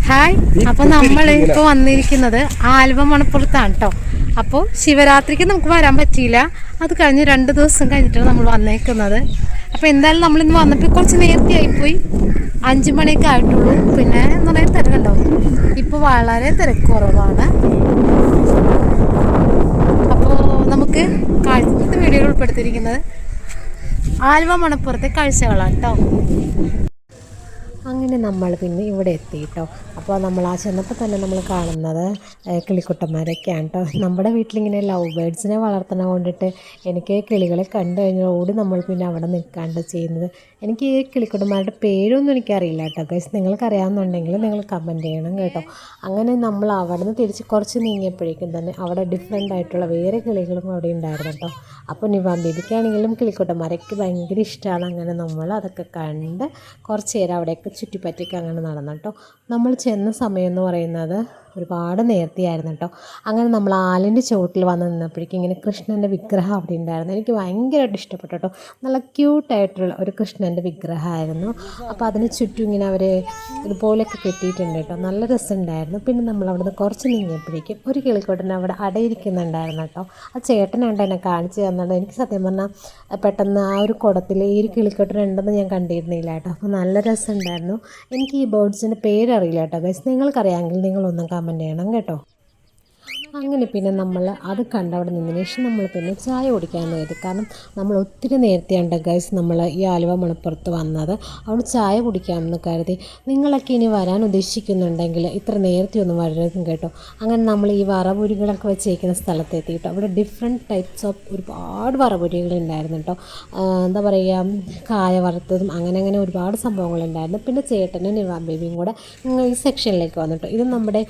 Hi. അപ്പോൾ നമ്മൾ ഇപ്പോൾ വന്നിരിക്കുന്നത് ആലുവ മണപ്പുറത്താണ് കേട്ടോ. അപ്പോൾ ശിവരാത്രിക്ക് നമുക്ക് വരാൻ പറ്റിയില്ല, അത് കഴിഞ്ഞ് 2 ദിവസം കഴിഞ്ഞിട്ടാണ് നമ്മൾ വന്നേക്കുന്നത്. അപ്പോൾ എന്തായാലും നമ്മളിന്ന് വന്നപ്പോൾ കുറച്ച് നേരത്തെ ആയിപ്പോയി, 5 മണിയൊക്കെ ആയിട്ടുള്ളൂ. പിന്നെ എന്ന് പറയാൻ തിരക്കുണ്ടാവും, ഇപ്പോൾ വളരെ തിരക്ക് കുറവാണ്. അപ്പോൾ നമുക്ക് കാഴ്ചത്തെ വീഡിയോയിൽ ഉൾപ്പെടുത്തിയിരിക്കുന്നത് ആലുവ മണപ്പുറത്തെ കാഴ്ചകളാണ് കേട്ടോ. അങ്ങനെ നമ്മൾ പിന്നെ ഇവിടെ എത്തി കേട്ടോ. അപ്പോൾ നമ്മൾ ചെന്നപ്പോൾ തന്നെ നമ്മൾ കാണുന്നത് കിളിക്കുട്ടന്മാരൊക്കെയാണ് കേട്ടോ. നമ്മുടെ വീട്ടിലിങ്ങനെ ലവ് ബേഡ്സിനെ വളർത്തണ കൊണ്ടിട്ട് എനിക്ക് കിളികളെ കണ്ടു കഴിഞ്ഞാൽ ഓടി നമ്മൾ പിന്നെ അവിടെ നിൽക്കാണ്ട് ചെയ്യുന്നത്. എനിക്ക് ഈ കിളിക്കുട്ടന്മാരുടെ പേരൊന്നും എനിക്കറിയില്ല കേട്ടോ ഗൈസ്. നിങ്ങൾക്കറിയാമെന്നുണ്ടെങ്കിൽ നിങ്ങൾ കമൻറ്റ് ചെയ്യണം കേട്ടോ. അങ്ങനെ നമ്മൾ അവിടെ നിന്ന് തിരിച്ച് കുറച്ച് നീങ്ങിയപ്പോഴേക്കും തന്നെ അവിടെ ഡിഫറെൻ്റ് ആയിട്ടുള്ള വേറെ കിളികളും അവിടെ ഉണ്ടായിരുന്നു കേട്ടോ. അപ്പോൾ നിവാൻ ബേബിക്കാണെങ്കിലും കിളിക്കുട്ടന്മാരൊക്കെ ഭയങ്കര ഇഷ്ടമാണ്. അങ്ങനെ നമ്മൾ അതൊക്കെ കണ്ട് കുറച്ച് നേരം അവിടെയൊക്കെ ചുറ്റിപ്പറ്റിയൊക്കെ അങ്ങനെ നടന്നു കേട്ടോ. നമ്മൾ ചെന്ന സമയം എന്ന് പറയുന്നത് ഒരുപാട് നേരത്തെയായിരുന്നു കേട്ടോ. അങ്ങനെ നമ്മൾ ആലിൻ്റെ ചുവട്ടിൽ വന്ന് നിന്നപ്പോഴേക്കും ഇങ്ങനെ കൃഷ്ണൻ്റെ വിഗ്രഹം അവിടെ ഉണ്ടായിരുന്നു. എനിക്ക് ഭയങ്കരമായിട്ട് ഇഷ്ടപ്പെട്ടു കേട്ടോ. നല്ല ക്യൂട്ടായിട്ടുള്ള ഒരു കൃഷ്ണൻ്റെ വിഗ്രഹമായിരുന്നു. അപ്പോൾ അതിന് ചുറ്റും ഇങ്ങനെ അവർ ഇതുപോലെയൊക്കെ കെട്ടിയിട്ടുണ്ട് കേട്ടോ. നല്ല രസമുണ്ടായിരുന്നു. പിന്നെ നമ്മൾ അവിടെ നിന്ന് കുറച്ച് നീങ്ങിയപ്പോഴേക്കും ഒരു കിളിക്കോട്ടനെ അവിടെ അടയിരിക്കുന്നുണ്ടായിരുന്നു കേട്ടോ. ആ ചേട്ടനുണ്ട് എന്നെ കാണിച്ച് തന്നത്. എനിക്ക് സത്യം പറഞ്ഞാൽ പെട്ടെന്ന് ആ ഒരു കുടത്തിൽ ഈ ഒരു കിളിക്കോട്ടനുണ്ടെന്ന് ഞാൻ കണ്ടിരുന്നില്ല കേട്ടോ. അപ്പോൾ നല്ല രസമുണ്ടായിരുന്നു. എനിക്ക് ഈ ബേർഡ്സിൻ്റെ പേരറിയില്ല കേട്ടോ ഗൈസ്. നിങ്ങൾക്കറിയാമെങ്കിൽ നിങ്ങളൊന്നും കമൻറ്റ് ചെയ്യണം കേട്ടോ. അങ്ങനെ പിന്നെ നമ്മൾ അത് കണ്ട് അവിടെ നിന്നതിന് ശേഷം നമ്മൾ പിന്നെ ചായ കുടിക്കാൻ കരുതി. കാരണം നമ്മൾ ഒത്തിരി നേരത്തെയാണ് ഗൈസ് നമ്മൾ ഈ ആലുവ മണപ്പുറത്ത് വന്നത്. അവിടെ ചായ കുടിക്കാമെന്ന് കരുതി. നിങ്ങളൊക്കെ ഇനി വരാൻ ഉദ്ദേശിക്കുന്നുണ്ടെങ്കിൽ ഇത്ര നേരത്തെ ഒന്നും വരരുതും കേട്ടോ. അങ്ങനെ നമ്മൾ ഈ വറപൊരികളൊക്കെ വെച്ചേക്കുന്ന സ്ഥലത്തെത്തി കേട്ടോ. അവിടെ ഡിഫറെൻറ്റ് ടൈപ്സ് ഓഫ് ഒരുപാട് വറപൊരികളുണ്ടായിരുന്നു കേട്ടോ. എന്താ പറയുക, കായ വറുത്തതും അങ്ങനെ ഒരുപാട് സംഭവങ്ങളുണ്ടായിരുന്നു. പിന്നെ ചേട്ടനും നിവാൻ ബേബിയും കൂടെ ഈ സെക്ഷനിലേക്ക് വന്നിട്ടോ. ഇത് നമ്മുടെ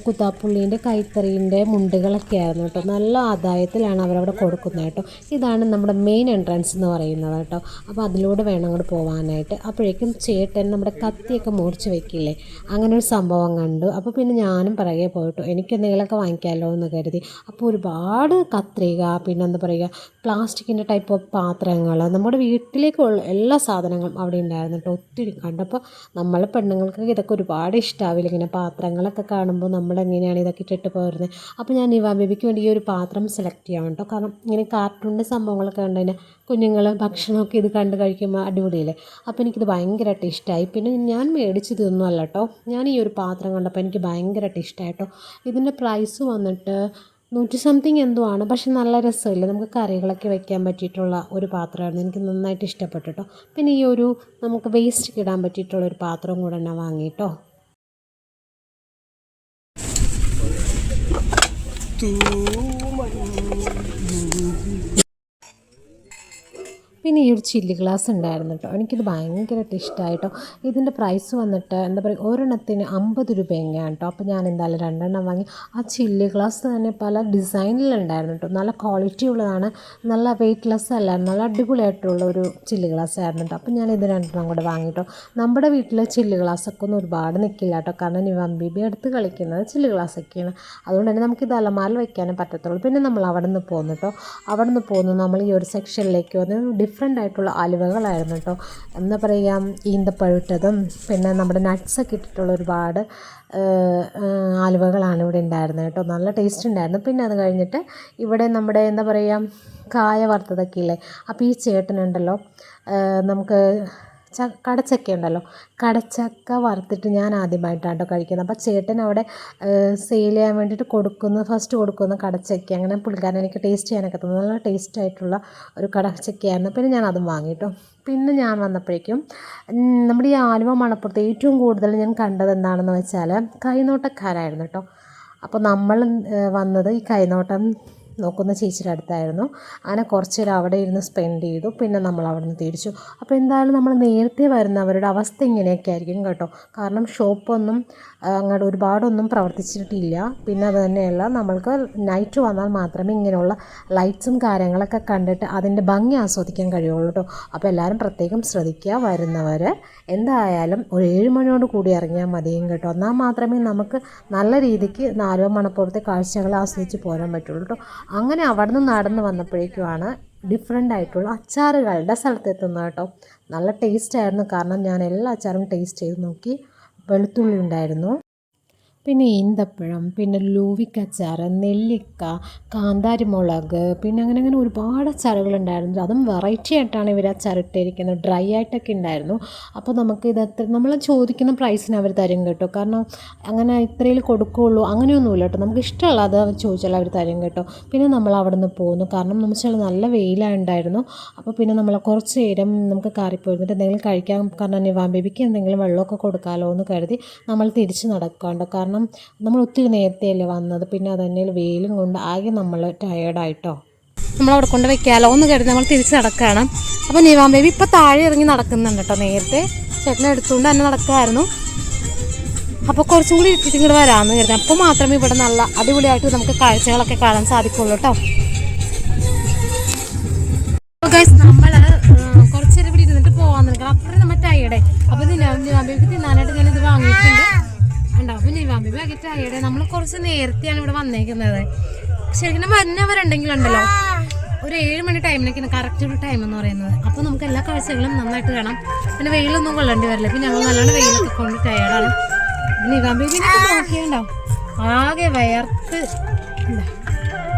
കുത്താപ്പുള്ളീൻ്റെ കൈത്തറീൻ്റെ മുണ്ടുകളൊക്കെ ആയിരുന്നു കേട്ടോ. നല്ല ആദായത്തിലാണ് അവരവിടെ കൊടുക്കുന്നത് കേട്ടോ. ഇതാണ് നമ്മുടെ മെയിൻ എൻട്രൻസ് എന്ന് പറയുന്നത് കേട്ടോ. അപ്പോൾ അതിലൂടെ വേണം അങ്ങോട്ട് പോകാനായിട്ട്. അപ്പോഴേക്കും ചേട്ടൻ നമ്മുടെ കത്തിയൊക്കെ മുറിച്ച് വെക്കില്ലേ, അങ്ങനെ ഒരു സംഭവം കണ്ടു. അപ്പോൾ പിന്നെ ഞാനും പിറകെ പോയിട്ടോ, എനിക്ക് എന്തെങ്കിലുമൊക്കെ വാങ്ങിക്കാമല്ലോ എന്ന് കരുതി. അപ്പോൾ ഒരുപാട് കത്രിക, പിന്നെ എന്താ പറയുക, പ്ലാസ്റ്റിക്കിൻ്റെ ടൈപ്പ് ഓഫ് പാത്രങ്ങൾ, നമ്മുടെ വീട്ടിലേക്കുള്ള എല്ലാ സാധനങ്ങളും അവിടെ ഉണ്ടായിരുന്നു കേട്ടോ. ഒത്തിരി കണ്ടപ്പോൾ നമ്മൾ പെണ്ണുങ്ങൾക്ക് ഇതൊക്കെ ഒരുപാട് ഇഷ്ടാവില്ല. ഇങ്ങനെ പാത്രങ്ങളൊക്കെ കാണുമ്പോൾ നമ്മളെങ്ങനെയാണ് ഇതൊക്കെ ഇട്ടിട്ട് പോരുന്നത്. അപ്പോൾ ഞാൻ നിവാൻ ബേബിക്ക് വേണ്ടി ഈ ഒരു പാത്രം സെലക്ട് ചെയ്യാം കേട്ടോ. കാരണം ഇങ്ങനെ കാർട്ടൂണിൻ്റെ സംഭവങ്ങളൊക്കെ കണ്ടു കഴിഞ്ഞാൽ കുഞ്ഞുങ്ങൾ ഭക്ഷണമൊക്കെ ഇത് കണ്ട് കഴിക്കുമ്പോൾ അടിപൊളിയില്ലേ. അപ്പോൾ എനിക്കിത് ഭയങ്കരമായിട്ട് ഇഷ്ടമായി. പിന്നെ ഞാൻ മേടിച്ചതൊന്നും അല്ല കേട്ടോ. ഞാൻ ഈ ഒരു പാത്രം കണ്ടപ്പോൾ എനിക്ക് ഭയങ്കരമായിട്ട് ഇഷ്ടമായി കേട്ടോ. ഇതിൻ്റെ പ്രൈസ് വന്നിട്ട് 100 സംതിങ് എന്തോ ആണ്. പക്ഷെ നല്ല രസമില്ല, നമുക്ക് കറികളൊക്കെ വെക്കാൻ പറ്റിയിട്ടുള്ള ഒരു പാത്രമായിരുന്നു. എനിക്ക് നന്നായിട്ട് ഇഷ്ടപ്പെട്ടു കേട്ടോ. പിന്നെ ഈ ഒരു നമുക്ക് വേസ്റ്റ് ഇടാൻ പറ്റിയിട്ടുള്ള ഒരു പാത്രവും കൂടെ ഞാൻ വാങ്ങി കേട്ടോ. പിന്നെ ഈ ഒരു ചില്ലി ഗ്ലാസ് ഉണ്ടായിരുന്നു കേട്ടോ. എനിക്കിത് ഭയങ്കരമായിട്ട് ഇഷ്ടമായിട്ടോ. ഇതിൻ്റെ പ്രൈസ് വന്നിട്ട് എന്താ പറയുക, ഒരെണ്ണത്തിന് 50 രൂപ എങ്ങനെയാണ് കേട്ടോ. അപ്പോൾ ഞാൻ എന്തായാലും 2 എണ്ണം വാങ്ങി. ആ ചില്ലി ഗ്ലാസ് തന്നെ പല ഡിസൈനിലുണ്ടായിരുന്നു കേട്ടോ. നല്ല ക്വാളിറ്റി ഉള്ളതാണ്, നല്ല വെയ്റ്റ്ലെസ് അല്ല, നല്ല അടിപൊളിയായിട്ടുള്ള ഒരു ചില്ലി ഗ്ലാസ് ആയിരുന്നു കേട്ടോ. അപ്പോൾ ഞാൻ ഇത് 2 എണ്ണം കൂടെ വാങ്ങിയിട്ടോ. നമ്മുടെ വീട്ടിലെ ചില്ലി ഗ്ലാസ്സൊക്കെ ഒന്നും ഒരുപാട് നിൽക്കില്ല കേട്ടോ. കാരണം നിവാൻ ബേബി എടുത്ത് കളിക്കുന്നത് ചില്ലി ഗ്ലാസ്സൊക്കെയാണ്. അതുകൊണ്ട് തന്നെ നമുക്കിത് അലമാരിൽ വയ്ക്കാനേ പറ്റത്തുള്ളൂ. പിന്നെ നമ്മൾ അവിടെ നിന്ന് പോന്നു കേട്ടോ. അവിടെ നിന്ന് പോന്നു നമ്മൾ ഈ ഒരു സെക്ഷനിലേക്ക് വന്ന് ഡിഫറെൻ്റ് ആയിട്ടുള്ള അലുവകളായിരുന്നു കേട്ടോ. എന്താ പറയുക, ഈന്തപ്പഴുട്ടതും പിന്നെ നമ്മുടെ നട്ട്സൊക്കെ ഇട്ടിട്ടുള്ള ഒരുപാട് ആലുവകളാണ് ഇവിടെ ഉണ്ടായിരുന്നത് കേട്ടോ. നല്ല ടേസ്റ്റ് ഉണ്ടായിരുന്നു. പിന്നെ അത് കഴിഞ്ഞിട്ട് ഇവിടെ നമ്മുടെ എന്താ പറയുക, കായ വറുത്തതൊക്കെ ഇല്ലേ. അപ്പോൾ ഈ ചേട്ടനുണ്ടല്ലോ, നമുക്ക് കടച്ചക്ക ഉണ്ടല്ലോ, കടച്ചക്ക വറുത്തിട്ട് ഞാൻ ആദ്യമായിട്ടാണ് കേട്ടോ കഴിക്കുന്നത്. അപ്പോൾ ചേട്ടൻ അവിടെ സെയിൽ ചെയ്യാൻ വേണ്ടിയിട്ട് ഫസ്റ്റ് കൊടുക്കുന്ന കടച്ചക്ക, അങ്ങനെ പുള്ളിക്കാരൻ എനിക്ക് ടേസ്റ്റ് ചെയ്യാനൊക്കെ തോന്നുന്നു. നല്ല ടേസ്റ്റ് ആയിട്ടുള്ള ഒരു കടച്ചക്കയായിരുന്നു. പിന്നെ ഞാൻ അതും വാങ്ങിട്ടോ. പിന്നെ ഞാൻ വന്നപ്പോഴേക്കും നമ്മുടെ ഈ ആലുവ മണപ്പുറത്ത് ഏറ്റവും കൂടുതൽ ഞാൻ കണ്ടത് എന്താണെന്ന് വെച്ചാൽ കൈനോട്ടക്കാരായിരുന്നു കേട്ടോ. അപ്പോൾ നമ്മൾ വന്നത് ഈ കൈനോട്ടം നോക്കുന്ന ചേച്ചിയുടെ അടുത്തായിരുന്നു. അങ്ങനെ കുറച്ച് നേരം അവിടെ ഇരുന്ന് സ്പെൻഡ് ചെയ്തു. പിന്നെ നമ്മൾ അവിടെ നിന്ന് തിരിച്ചു. അപ്പോൾ എന്തായാലും നമ്മൾ നേരത്തെ വരുന്നവരുടെ അവസ്ഥ ഇങ്ങനെയൊക്കെ ആയിരിക്കും കേട്ടോ. കാരണം ഷോപ്പൊന്നും അങ്ങോട്ട് ഒരുപാടൊന്നും പ്രവർത്തിച്ചിട്ടില്ല. പിന്നെ അത് തന്നെയല്ല, നമ്മൾക്ക് നൈറ്റ് വന്നാൽ മാത്രമേ ഇങ്ങനെയുള്ള ലൈറ്റ്സും കാര്യങ്ങളൊക്കെ കണ്ടിട്ട് അതിൻ്റെ ഭംഗി ആസ്വദിക്കാൻ കഴിയുള്ളൂ കേട്ടോ. അപ്പോൾ എല്ലാവരും പ്രത്യേകം ശ്രദ്ധിക്കുക, വരുന്നവർ എന്തായാലും ഒരു 7 മണിയോട് കൂടി ഇറങ്ങിയാൽ മതിയും കേട്ടോ. എന്നാൽ മാത്രമേ നമുക്ക് നല്ല രീതിക്ക് ആലുവ മണപ്പുറത്തെ കാഴ്ചകൾ ആസ്വദിച്ച് പോരാൻ പറ്റുള്ളൂ കേട്ടോ. അങ്ങനെ അവിടെ നിന്ന് നടന്ന് വന്നപ്പോഴേക്കുമാണ് ഡിഫറെൻ്റ് ആയിട്ടുള്ള അച്ചാറുകളുടെ സ്ഥലത്തെത്തുന്നത് കേട്ടോ. നല്ല ടേസ്റ്റ് ആയിരുന്നു. കാരണം ഞാൻ എല്ലാ അച്ചാറും ടേസ്റ്റ് ചെയ്ത് നോക്കി. വെളുത്തുള്ളി ഉണ്ടായിരുന്നു, പിന്നെ ഈന്തപ്പഴം, പിന്നെ ലൂവിക്കച്ചാർ, നെല്ലിക്ക, കാന്താരിമുളക്, പിന്നെ അങ്ങനെ അങ്ങനെ ഒരുപാട് അച്ചാറുകളുണ്ടായിരുന്നു. അതും വെറൈറ്റി ആയിട്ടാണ് ഇവർ അച്ചാറിട്ടിരിക്കുന്നത്, ഡ്രൈ ആയിട്ടൊക്കെ ഉണ്ടായിരുന്നു. അപ്പോൾ നമുക്ക് ഇത് നമ്മൾ ചോദിക്കുന്ന പ്രൈസിന് അവർ തരും കേട്ടോ. കാരണം അങ്ങനെ ഇത്രയിൽ കൊടുക്കുകയുള്ളൂ അങ്ങനെയൊന്നുമില്ല കേട്ടോ. നമുക്ക് ഇഷ്ടമുള്ളത് ചോദിച്ചാൽ അവർ തരും കേട്ടോ. പിന്നെ നമ്മൾ അവിടെ നിന്ന് പോന്നു. കാരണം എന്ന് വെച്ചാൽ നല്ല വെയിലുണ്ടായിരുന്നു. അപ്പോൾ പിന്നെ നമ്മൾ കുറച്ച് നേരം നമുക്ക് കാറിൽ പോയിരുന്നിട്ട് എന്തെങ്കിലും കഴിക്കാൻ, കാരണം നിവാൻ ബേബിക്ക് എന്തെങ്കിലും വെള്ളമൊക്കെ കൊടുക്കാമല്ലോ എന്ന് കരുതി നമ്മൾ തിരിച്ച് നടക്കാണ്ട്. കാരണം നമ്മൾ ഒത്തിരി നേരത്തെയല്ലേ വന്നത്. പിന്നെ അതന്നെ വെയിലും കൊണ്ട് ആകെ നമ്മൾ ടയേർഡായിട്ടോ. നമ്മളവിടെ കൊണ്ട് വെക്കാമല്ലോ എന്ന് കരുതി നമ്മൾ തിരിച്ച് നടക്കുകയാണ്. അപ്പോൾ നിവാൻ ബേബി ഇപ്പോൾ താഴെ ഇറങ്ങി നടക്കുന്നുണ്ട് കേട്ടോ. നേരത്തെ ചേട്ടനെ എടുത്തുകൊണ്ട് തന്നെ നടക്കുമായിരുന്നു. അപ്പോൾ കുറച്ചും കൂടി ഇട്ടിട്ട് ഇങ്ങോട്ട് വരാമെന്ന് കരുതി. അപ്പോൾ മാത്രമേ ഇവിടെ നല്ല അടിപൊളിയായിട്ട് നമുക്ക് കാഴ്ചകളൊക്കെ കാണാൻ സാധിക്കുള്ളൂ കേട്ടോ. നമ്മൾ കുറച്ച് നേരം ഇവിടെ ഇരുന്നിട്ട് പോകാൻ നിൽക്കണം. അത്രയും നമ്മൾ ടയേർഡേ. അപ്പോൾ നിവാൻ ബേബിക്ക് തിന്നാനായിട്ട് ഞാനിത് വാങ്ങിയിട്ടുണ്ട്. ഉണ്ടാവും. അപ്പോൾ നിവാൻ ബേബി ആകെ ടയേർഡേ. നമ്മൾ കുറച്ച് നേരത്തെയാണ് ഇവിടെ വന്നേക്കുന്നത്. ശരിക്കും വരുന്നവരുണ്ടെങ്കിലുണ്ടല്ലോ ഒരു 7 മണി ടൈമിലേക്കാണ് കറക്റ്റ് ഒരു ടൈം എന്ന് പറയുന്നത്. അപ്പോൾ നമുക്ക് എല്ലാ കാഴ്ചകളും നന്നായിട്ട് കാണാം. പിന്നെ വെയിലൊന്നും കൊള്ളേണ്ടി വരില്ല. പിന്നെ ഞങ്ങൾ നല്ലോണം വെയിലൊക്കെ കൊണ്ട് ടയേർഡാണ്. നിവാൻ ബേബിനൊക്കെ നോക്കിയുണ്ടാവും ആകെ വയർത്ത്.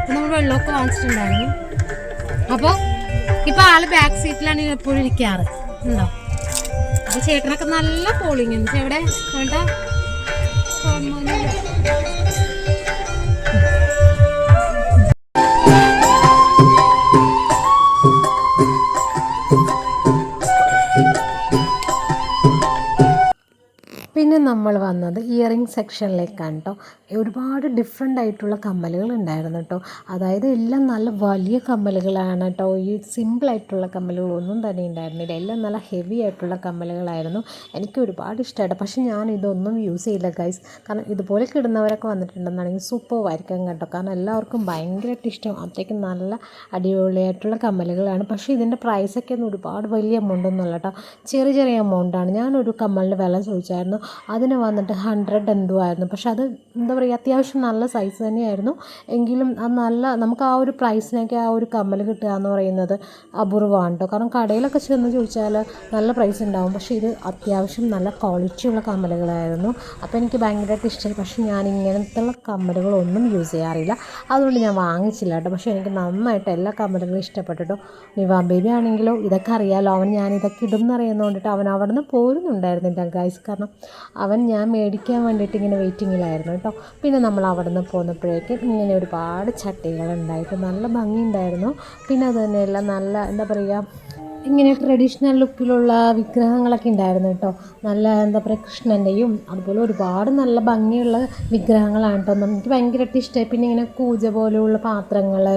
നമ്മൾ വെള്ളമൊക്കെ വാങ്ങിച്ചിട്ടുണ്ടായിരുന്നു. അപ്പോൾ ഇപ്പോൾ ആള് ബാക്ക് സീറ്റിലാണ് എപ്പോഴും ഇരിക്കാറ്. ഉണ്ടോ? അപ്പോൾ ചേട്ടനൊക്കെ നല്ല പോളിങ് ഉണ്ട്. എവിടെ വേണ്ട പിന്നെ നമ്മൾ വന്നത് ഇയറിംഗ് സെക്ഷനിലേക്കാണ് കേട്ടോ. ഒരുപാട് ഡിഫറെൻ്റ് ആയിട്ടുള്ള കമ്മലുകൾ ഉണ്ടായിരുന്നു കേട്ടോ. അതായത് എല്ലാം നല്ല വലിയ കമ്മലുകളാണ് കേട്ടോ. ഈ സിമ്പിളായിട്ടുള്ള കമ്മലുകളൊന്നും തന്നെ ഉണ്ടായിരുന്നില്ല. എല്ലാം നല്ല ഹെവി ആയിട്ടുള്ള കമ്മലുകളായിരുന്നു. എനിക്ക് ഒരുപാട് ഇഷ്ടമായിട്ട്. പക്ഷേ ഞാൻ ഇതൊന്നും യൂസ് ചെയ്യില്ല ഗൈസ്. കാരണം ഇതുപോലെ കിടുന്നവരൊക്കെ വന്നിട്ടുണ്ടെന്നാണെങ്കിൽ സൂപ്പറായിരിക്കും കേട്ടോ. കാരണം എല്ലാവർക്കും ഭയങ്കരമായിട്ട് ഇഷ്ടം. അത്രയ്ക്ക് നല്ല അടിപൊളിയായിട്ടുള്ള കമ്മലുകളാണ്. പക്ഷേ ഇതിൻ്റെ പ്രൈസൊക്കെ ഒന്നും ഒരുപാട് വലിയ എമൗണ്ട് ഒന്നുമല്ല കേട്ടോ. ചെറിയ ചെറിയ എമൗണ്ടാണ്. ഞാനൊരു കമ്മലിൻ്റെ വില ചോദിച്ചായിരുന്നു. അതിന് വന്നിട്ട് 100 എന്തോ ആയിരുന്നു. പക്ഷെ അത് എന്താ പറയുക, അത്യാവശ്യം നല്ല സൈസ് തന്നെയായിരുന്നു. എങ്കിലും അത് നല്ല, നമുക്ക് ആ ഒരു പ്രൈസിനൊക്കെ ആ ഒരു കമ്മൽ കിട്ടുക എന്ന് പറയുന്നത് അപൂർവമാണ് കേട്ടോ. കാരണം കടയിലൊക്കെ ചെന്ന് ചോദിച്ചാൽ നല്ല പ്രൈസ് ഉണ്ടാവും. പക്ഷേ ഇത് അത്യാവശ്യം നല്ല ക്വാളിറ്റിയുള്ള കമ്മലുകളായിരുന്നു. അപ്പോൾ എനിക്ക് ഭയങ്കരമായിട്ട് ഇഷ്ടമായി. പക്ഷേ ഞാൻ ഇങ്ങനത്തെ കമ്മലുകളൊന്നും യൂസ് ചെയ്യാറില്ല. അതുകൊണ്ട് ഞാൻ വാങ്ങിച്ചില്ല കേട്ടോ. പക്ഷേ എനിക്ക് നന്നായിട്ട് എല്ലാ കമ്മലുകളും ഇഷ്ടപ്പെട്ടിട്ടോ. നിവാൻ ബേബി ആണെങ്കിലോ ഇതൊക്കെ അറിയാമല്ലോ, ഞാൻ ഇതൊക്കെ ഇടും എന്നറിയുന്നത് കൊണ്ടിട്ട് അവൻ അവിടെ നിന്ന് പോരുന്നുണ്ടായിരുന്നില്ല ഗൈസ്. കാരണം അവൻ ഞാൻ മേടിക്കാൻ വേണ്ടിയിട്ട് ഇങ്ങനെ വെയിറ്റിങ്ങിലായിരുന്നു കേട്ടോ. പിന്നെ നമ്മൾ അവിടെ നിന്ന് പോന്നപ്പോഴേക്കും ഇങ്ങനെ ഒരുപാട് ചട്ടികളുണ്ടായിട്ട് നല്ല ഭംഗിയുണ്ടായിരുന്നു. പിന്നെ അത് തന്നെയല്ല നല്ല എന്താ പറയുക, ഇങ്ങനെ ട്രഡീഷണൽ ലുക്കിലുള്ള വിഗ്രഹങ്ങളൊക്കെ ഉണ്ടായിരുന്നു കേട്ടോ. നല്ല എന്താ പറയുക, കൃഷ്ണൻ്റെയും അതുപോലെ ഒരുപാട് നല്ല ഭംഗിയുള്ള വിഗ്രഹങ്ങളാണ് കേട്ടോ. എനിക്ക് ഭയങ്കരമായിട്ട് ഇഷ്ടമായി. പിന്നെ ഇങ്ങനെ കൂജ പോലെയുള്ള പാത്രങ്ങൾ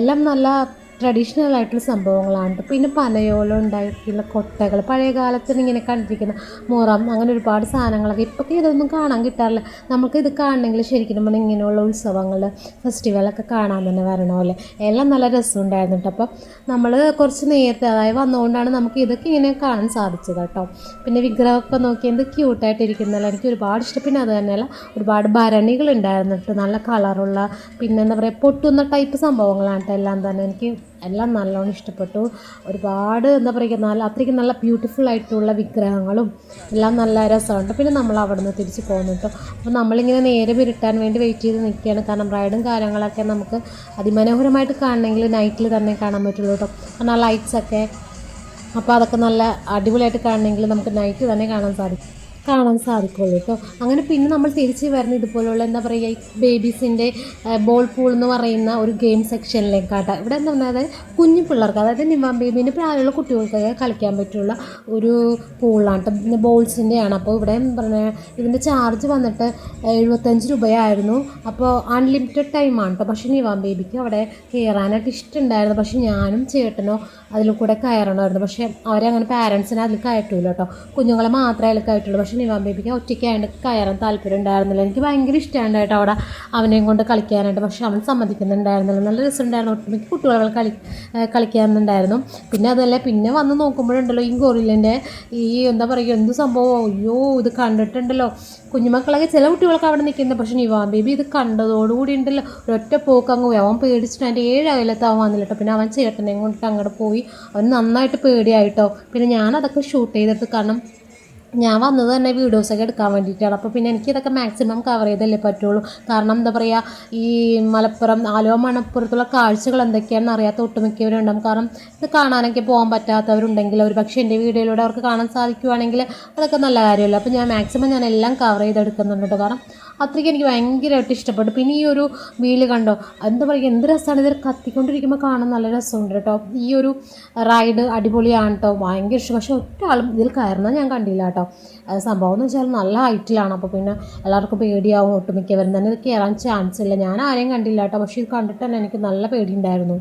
എല്ലാം നല്ല ട്രഡീഷണൽ ആയിട്ടുള്ള സംഭവങ്ങളാണ്. പിന്നെ പനയോളം ഉണ്ടായിട്ടുള്ള കൊട്ടകൾ, പഴയ കാലത്ത് ഇങ്ങനെ കണ്ടിരിക്കുന്ന മുറം, അങ്ങനെ ഒരുപാട് സാധനങ്ങളൊക്കെ ഇപ്പോഴൊക്കെ ഇതൊന്നും കാണാൻ കിട്ടാറില്ല. നമുക്ക് ഇത് കാണണമെങ്കിൽ ശരിക്കും നമ്മൾ ഇങ്ങനെയുള്ള ഉത്സവങ്ങൾ, ഫെസ്റ്റിവലൊക്കെ കാണാൻ തന്നെ വരണ പോലെ എല്ലാം നല്ല രസമുണ്ടായിരുന്നു കേട്ടോ. അപ്പോൾ നമ്മൾ കുറച്ച് നേരത്തെ അതായത് വന്നുകൊണ്ടാണ് നമുക്ക് ഇതൊക്കെ ഇങ്ങനെ കാണാൻ സാധിച്ചത് കേട്ടോ. പിന്നെ വിഗ്രഹമൊക്കെ നോക്കി എന്ത് ക്യൂട്ടായിട്ടിരിക്കുന്നല്ലോ, എനിക്ക് ഒരുപാട് ഇഷ്ടം. പിന്നെ അത് തന്നെയല്ല ഒരുപാട് ഭരണികളുണ്ടായിരുന്നു കേട്ടോ, നല്ല കളറുള്ള. പിന്നെ എന്താ പറയുക, പൊട്ടുന്ന ടൈപ്പ് സംഭവങ്ങളാണ് കേട്ടോ എല്ലാം തന്നെ. എനിക്ക് എല്ലാം നല്ലോണം ഇഷ്ടപ്പെട്ടു. ഒരുപാട് എന്താ പറയുക, നല്ല അത്രയ്ക്ക് നല്ല ബ്യൂട്ടിഫുൾ ആയിട്ടുള്ള വിഗ്രഹങ്ങളും എല്ലാം നല്ല രസമുണ്ട്. പിന്നെ നമ്മൾ അവിടെ നിന്ന് തിരിച്ച് പോകുന്നു കേട്ടോ. അപ്പോൾ നമ്മളിങ്ങനെ നേരെ വിരട്ടാൻ വേണ്ടി വെയിറ്റ് ചെയ്ത് നിൽക്കുകയാണ്. കാരണം റൈഡും കാര്യങ്ങളൊക്കെ നമുക്ക് അതിമനോഹരമായിട്ട് കാണണമെങ്കിൽ നൈറ്റിൽ തന്നെ കാണാൻ പറ്റുള്ളൂ കേട്ടോ. കാരണം ആ ലൈറ്റ്സൊക്കെ, അപ്പോൾ അതൊക്കെ നല്ല അടിപൊളിയായിട്ട് കാണണമെങ്കിൽ നമുക്ക് നൈറ്റ് തന്നെ കാണാൻ സാധിക്കുള്ളൂ കേട്ടോ. അങ്ങനെ പിന്നെ നമ്മൾ തിരിച്ച് വരുന്ന ഇതുപോലുള്ള എന്താ പറയുക, ബേബീസിൻ്റെ ബോൾ പൂൾ എന്ന് പറയുന്ന ഒരു ഗെയിം സെക്ഷനിലേക്കാട്ടോ. ഇവിടെ എന്താ പറഞ്ഞാൽ കുഞ്ഞു പിള്ളേർക്ക്, അതായത് നിവാൻ ബേബീൻ്റെ പ്രായമുള്ള കുട്ടികൾക്കൊക്കെ കളിക്കാൻ പറ്റുള്ള ഒരു പൂളാണ് കേട്ടോ. പിന്നെ ബോൾസിൻ്റെയാണ്. അപ്പോൾ ഇവിടെ പറഞ്ഞാൽ ഇതിൻ്റെ ചാർജ് വന്നിട്ട് 75 രൂപയായിരുന്നു. അപ്പോൾ അൺലിമിറ്റഡ് ടൈമാണ് കേട്ടോ. പക്ഷേ നിവാൻ ബേബിക്ക് അവിടെ കയറാനായിട്ട് ഇഷ്ടമുണ്ടായിരുന്നു. പക്ഷേ ഞാനും ചേട്ടനോ അതിൽ കൂടെ കയറണമായിരുന്നു. പക്ഷേ അവരങ്ങനെ പാരൻസിനെ അതിൽ കയറ്റൂല കേട്ടോ. കുഞ്ഞുങ്ങളെ മാത്രമേ അതിൽ കയറ്റുള്ളൂ. പക്ഷേ നിവാൻ ബേബിക്ക് ഒറ്റയ്ക്കായിട്ട് കയറാൻ താല്പര്യം ഉണ്ടായിരുന്നില്ല. എനിക്ക് ഭയങ്കര ഇഷ്ടമുണ്ടായിട്ട് അവിടെ അവനെയും കൊണ്ട് കളിക്കാനായിട്ട്. പക്ഷേ അവൻ സമ്മതിക്കുന്നുണ്ടായിരുന്നില്ല. നല്ല രസമുണ്ടായിരുന്നു. ഒട്ടുമിക്ക കുട്ടികൾ കളിക്കാനുണ്ടായിരുന്നു. പിന്നെ അതല്ല, പിന്നെ വന്ന് നോക്കുമ്പോഴുണ്ടല്ലോ ഈ ഗൊറില്ലിൻ്റെ ഈ എന്താ പറയുക, എന്ത് സംഭവം, അയ്യോ ഇത് കണ്ടിട്ടുണ്ടല്ലോ കുഞ്ഞുമക്കളൊക്കെ, ചില കുട്ടികളൊക്കെ അവിടെ നിൽക്കുന്നത്. പക്ഷേ നിവാൻ ബേബി ഇത് കണ്ടതോടുകൂടി ഉണ്ടല്ലോ ഒരൊറ്റ പോക്ക് അങ്ങ് പോയി. അവൻ പേടിച്ചിട്ട് അതിൻ്റെ 7 അകലത്ത് അവൻ വന്നില്ല കേട്ടോ. പിന്നെ അവൻ ചേട്ടനെയും കൊണ്ടിട്ട് അങ്ങോട്ട് പോയി. അവൻ നന്നായിട്ട് പേടിയായിട്ടോ. പിന്നെ ഞാനതൊക്കെ ഷൂട്ട് ചെയ്തെടുത്ത്, കാരണം ഞാൻ വന്നത് തന്നെ വീഡിയോസൊക്കെ എടുക്കാൻ വേണ്ടിയിട്ടാണ്. അപ്പോൾ പിന്നെ എനിക്കിതൊക്കെ മാക്സിമം കവർ ചെയ്തല്ലേ പറ്റുള്ളൂ. കാരണം എന്താ പറയുക, ഈ മലപ്പുറം ആലുവ മണപ്പുറത്തുള്ള കാഴ്ചകൾ എന്തൊക്കെയാണെന്ന് അറിയാത്ത ഒട്ടുമിക്കവരുണ്ടാകും. കാരണം ഇത് കാണാനൊക്കെ പോകാൻ പറ്റാത്തവരുണ്ടെങ്കിൽ ഒരു പക്ഷേ എൻ്റെ വീഡിയോയിലൂടെ അവർക്ക് കാണാൻ സാധിക്കുവാണെങ്കിൽ അതൊക്കെ നല്ല കാര്യമല്ല. അപ്പോൾ ഞാൻ മാക്സിമം എല്ലാം കവർ ചെയ്തെടുക്കുന്നുണ്ട് കേട്ടോ. കാരണം അത്രയ്ക്ക് എനിക്ക് ഭയങ്കരമായിട്ട് ഇഷ്ടപ്പെട്ടു. പിന്നെ ഈ ഒരു വീല് കണ്ടോ, എന്താ പറയുക, എന്ത് രസമാണ് ഇത് കത്തിക്കൊണ്ടിരിക്കുമ്പോൾ കാണാൻ നല്ല രസമുണ്ട് കേട്ടോ. ഈ ഒരു റൈഡ് അടിപൊളിയാണ് കേട്ടോ, ഭയങ്കര ഇഷ്ടം. പക്ഷേ ഒറ്റ ആളും ഇതിൽ കയറുന്നത് ഞാൻ കണ്ടില്ല കേട്ടോ. സംഭവം എന്ന് വെച്ചാൽ നല്ല ഹൈറ്റിലാണ്. അപ്പോൾ പിന്നെ എല്ലാവർക്കും പേടിയാവും, ഒട്ടുമിക്കവരും തന്നെ ഇത് കയറാൻ ചാൻസ് ഇല്ല. ഞാൻ ആരെയും കണ്ടില്ല കേട്ടോ, പക്ഷേ ഇത് കണ്ടിട്ട് തന്നെ എനിക്ക് നല്ല പേടിയുണ്ടായിരുന്നു.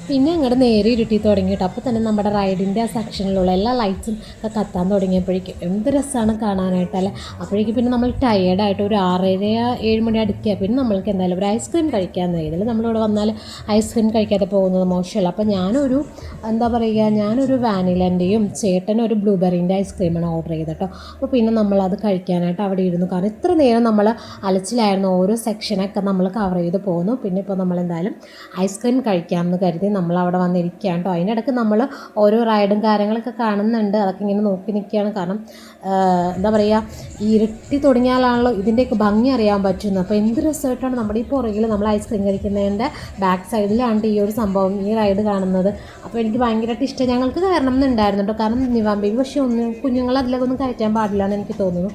പിന്നെ അങ്ങോട്ട് നേരെ ഇരുട്ടി തുടങ്ങിയിട്ട് അപ്പോൾ തന്നെ നമ്മുടെ റൈഡിൻ്റെ ആ സെക്ഷനിലുള്ള എല്ലാ ലൈറ്റ്സും ഒക്കെ കത്താൻ തുടങ്ങിയപ്പോഴേക്കും എന്ത് രസമാണ് കാണാനായിട്ടല്ലേ. അപ്പോഴേക്കും പിന്നെ നമ്മൾ ടയേർഡായിട്ട് ഒരു 6:30-7 മണി അടുക്കുക. പിന്നെ നമ്മൾക്ക് എന്തായാലും ഒരു ഐസ്ക്രീം കഴിക്കാമെന്ന് ഇതിൽ നമ്മളിവിടെ വന്നാൽ ഐസ്ക്രീം കഴിക്കാതെ പോകുന്നത് മോശമല്ല. അപ്പോൾ ഞാനൊരു വാനിലൻ്റെയും ചേട്ടനൊരു ബ്ലൂബെറീൻ്റെ ഐസ്ക്രീമാണ് ഓർഡർ ചെയ്തത് കേട്ടോ. അപ്പോൾ പിന്നെ നമ്മളത് കഴിക്കാനായിട്ട് അവിടെ ഇരുന്നു. കാരണം ഇത്ര നേരം നമ്മൾ അലച്ചിലായിരുന്നു, ഓരോ സെക്ഷനൊക്കെ നമ്മൾ കവർ ചെയ്ത് പോകുന്നു. പിന്നെ ഇപ്പോൾ നമ്മളെന്തായാലും ഐസ്ക്രീം കഴിക്കാമെന്ന് കരുതി നമ്മളവിടെ വന്നിരിക്കുകയാണ് കേട്ടോ. അതിനിടയ്ക്ക് നമ്മൾ ഓരോ റൈഡും കാര്യങ്ങളൊക്കെ കാണുന്നുണ്ട്, അതൊക്കെ ഇങ്ങനെ നോക്കി നിൽക്കുകയാണ്. കാരണം എന്താ പറയുക, ഇരുട്ടി തുടങ്ങിയാലാണല്ലോ ഇതിൻ്റെയൊക്കെ ഭംഗി അറിയാൻ പറ്റുന്നത്. അപ്പോൾ എന്ത് രസമായിട്ടാണ് നമ്മുടെ ഈ പുറകിൽ നമ്മൾ ഐസ്ക്രീം കഴിക്കുന്നതിൻ്റെ ബാക്ക് സൈഡിലാണ് ഈ ഒരു സംഭവം, ഈ റൈഡ് കാണുന്നത്. അപ്പോൾ എനിക്ക് ഭയങ്കരമായിട്ട് ഇഷ്ടം. ഞങ്ങൾക്ക് കയറണം എന്നുണ്ടായിരുന്നു കേട്ടോ. കാരണം നിവാൻ ബേബി പക്ഷേ കുഞ്ഞുങ്ങൾ അതിലേക്കൊന്നും കയറ്റാൻ പാടില്ല എന്ന് എനിക്ക് തോന്നുന്നു.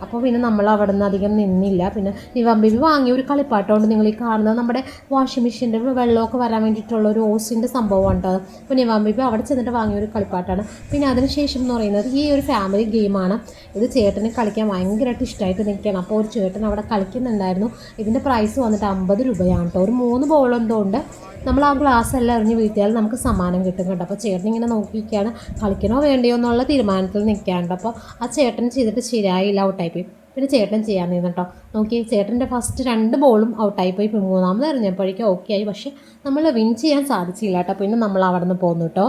അപ്പോൾ പിന്നെ നമ്മൾ അവിടെ നിന്ന് അധികം നിന്നില്ല. പിന്നെ നിവാൻ ബേബി വാങ്ങിയ ഒരു കളിപ്പാട്ടമുണ്ട് നിങ്ങൾ ഈ കാണുന്നത്, നമ്മുടെ വാഷിംഗ് മെഷീൻ്റെ വെള്ളമൊക്കെ വരാൻ വേണ്ടിയിട്ടുള്ള ഒരു ഓസിൻ്റെ സംഭവമാണ് കേട്ടോ. അപ്പോൾ നിവാൻ ബേബി അവിടെ ചെന്നിട്ട് വാങ്ങിയ ഒരു കളിപ്പാട്ടാണ്. പിന്നെ അതിനുശേഷം എന്ന് പറയുന്നത് ഈ ഒരു ഫാമിലി ഗെയിമാണ്. ഇത് ചേട്ടന് കളിക്കാൻ ഭയങ്കരമായിട്ട് ഇഷ്ടമായിട്ട് നിൽക്കുകയാണ്. അപ്പോൾ ഒരു ചേട്ടൻ അവിടെ കളിക്കുന്നുണ്ടായിരുന്നു. ഇതിൻ്റെ പ്രൈസ് വന്നിട്ട് 50 രൂപയാണ് കേട്ടോ. ഒരു 3 ബോൾ എന്തോ ഉണ്ട്. നമ്മൾ ആ ഗ്ലാസ് എല്ലാം എറിഞ്ഞ് വീഴ്ത്തിയാൽ നമുക്ക് സമ്മാനം കിട്ടും കേട്ടോ. അപ്പോൾ ചേട്ടൻ ഇങ്ങനെ നോക്കിയിരിക്കുകയാണ്, കളിക്കണോ വേണ്ടയോ എന്നുള്ള തീരുമാനത്തിൽ നിൽക്കാണ്ട്. അപ്പോൾ ആ ചേട്ടൻ ചെയ്തിട്ട് ശരിയായില്ല, ഔട്ടായിപ്പോയി. പിന്നെ ചേട്ടൻ ചെയ്യാൻ നിന്ന് കേട്ടോ. നോക്കി, ചേട്ടൻ്റെ ഫസ്റ്റ് 2 ബോളും ഔട്ടായിപ്പോയി. ഇപ്പോൾ 3ാമത് എറിഞ്ഞപ്പോഴേക്കും ഓക്കെ ആയി. പക്ഷേ നമ്മൾ വിൻ ചെയ്യാൻ സാധിച്ചില്ല കേട്ടോ. പിന്നെ നമ്മൾ അവിടെ നിന്ന് പോന്നു കേട്ടോ.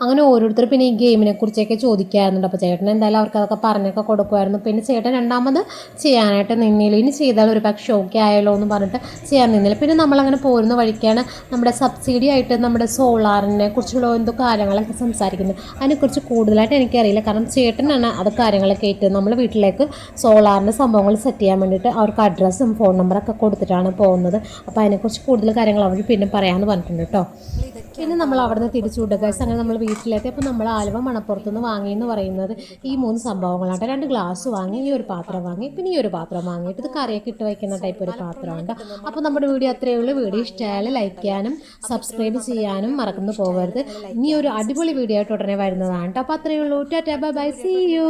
അങ്ങനെ ഓരോരുത്തർ പിന്നെ ഈ ഗെയിമിനെ കുറിച്ചൊക്കെ ചോദിക്കാറുണ്ട്. അപ്പോൾ ചേട്ടൻ എന്തായാലും അവർക്ക് അതൊക്കെ പറഞ്ഞൊക്കെ കൊടുക്കുമായിരുന്നു. പിന്നെ ചേട്ടൻ 2ാമത് ചെയ്യാനായിട്ട് നിന്നില്ല. ഇനി ചെയ്താൽ ഒരു പക്ഷേ ഓക്കെ ആയാലോ എന്ന് പറഞ്ഞിട്ട് ചെയ്യാൻ നിന്നില്ല. പിന്നെ നമ്മളങ്ങനെ പോരുന്ന വഴിക്കാണ് നമ്മുടെ സബ്സിഡി ആയിട്ട് നമ്മുടെ സോളാറിനെ കുറിച്ചുള്ള എന്തോ കാര്യങ്ങളൊക്കെ സംസാരിക്കുന്നത്. അതിനെക്കുറിച്ച് കൂടുതലായിട്ട് എനിക്കറിയില്ല. കാരണം ചേട്ടനാണ് അത് കാര്യങ്ങളൊക്കെ ആയിട്ട് നമ്മൾ വീട്ടിലേക്ക് സോളാറിൻ്റെ സംഭവങ്ങൾ സെറ്റ് ചെയ്യാൻ വേണ്ടിയിട്ട് അവർക്ക് അഡ്രസ്സും ഫോൺ നമ്പറൊക്കെ കൊടുത്തിട്ടാണ് പോകുന്നത്. അപ്പോൾ അതിനെക്കുറിച്ച് കൂടുതൽ കാര്യങ്ങൾ അവർ പിന്നെ പറയാമെന്ന് പറഞ്ഞിട്ടുണ്ട് കേട്ടോ. പിന്നെ നമ്മൾ അവിടെ നിന്ന് തിരിച്ചു വിടുക. അങ്ങനെ നമ്മൾ വീട്ടിലെത്തി. അപ്പോൾ നമ്മൾ ആലുവ മണപ്പുറത്തുനിന്ന് വാങ്ങിയെന്ന് പറയുന്നത് ഈ 3 സംഭവങ്ങളാണ്. 2 ഗ്ലാസ് വാങ്ങി, ഈ ഒരു പാത്രം വാങ്ങി, പിന്നെ ഈ ഒരു പാത്രം വാങ്ങിയിട്ട് ഇത് കറിയൊക്കെ ഇട്ട് വയ്ക്കുന്ന ടൈപ്പ് ഒരു പാത്രമുണ്ട്. അപ്പോൾ നമ്മുടെ വീഡിയോ അത്രയേ ഉള്ളൂ. വീഡിയോ ഇഷ്ടമായാൽ ലൈക്ക് ചെയ്യാനും സബ്സ്ക്രൈബ് ചെയ്യാനും മറന്നു പോകരുത്. ഇനി ഒരു അടിപൊളി വീഡിയോ ആയിട്ട് ഉടനെ വരുന്നതാണ് കേട്ടോ. അപ്പോൾ അത്രയേ ഉള്ളൂ. Tata bye bye, see U.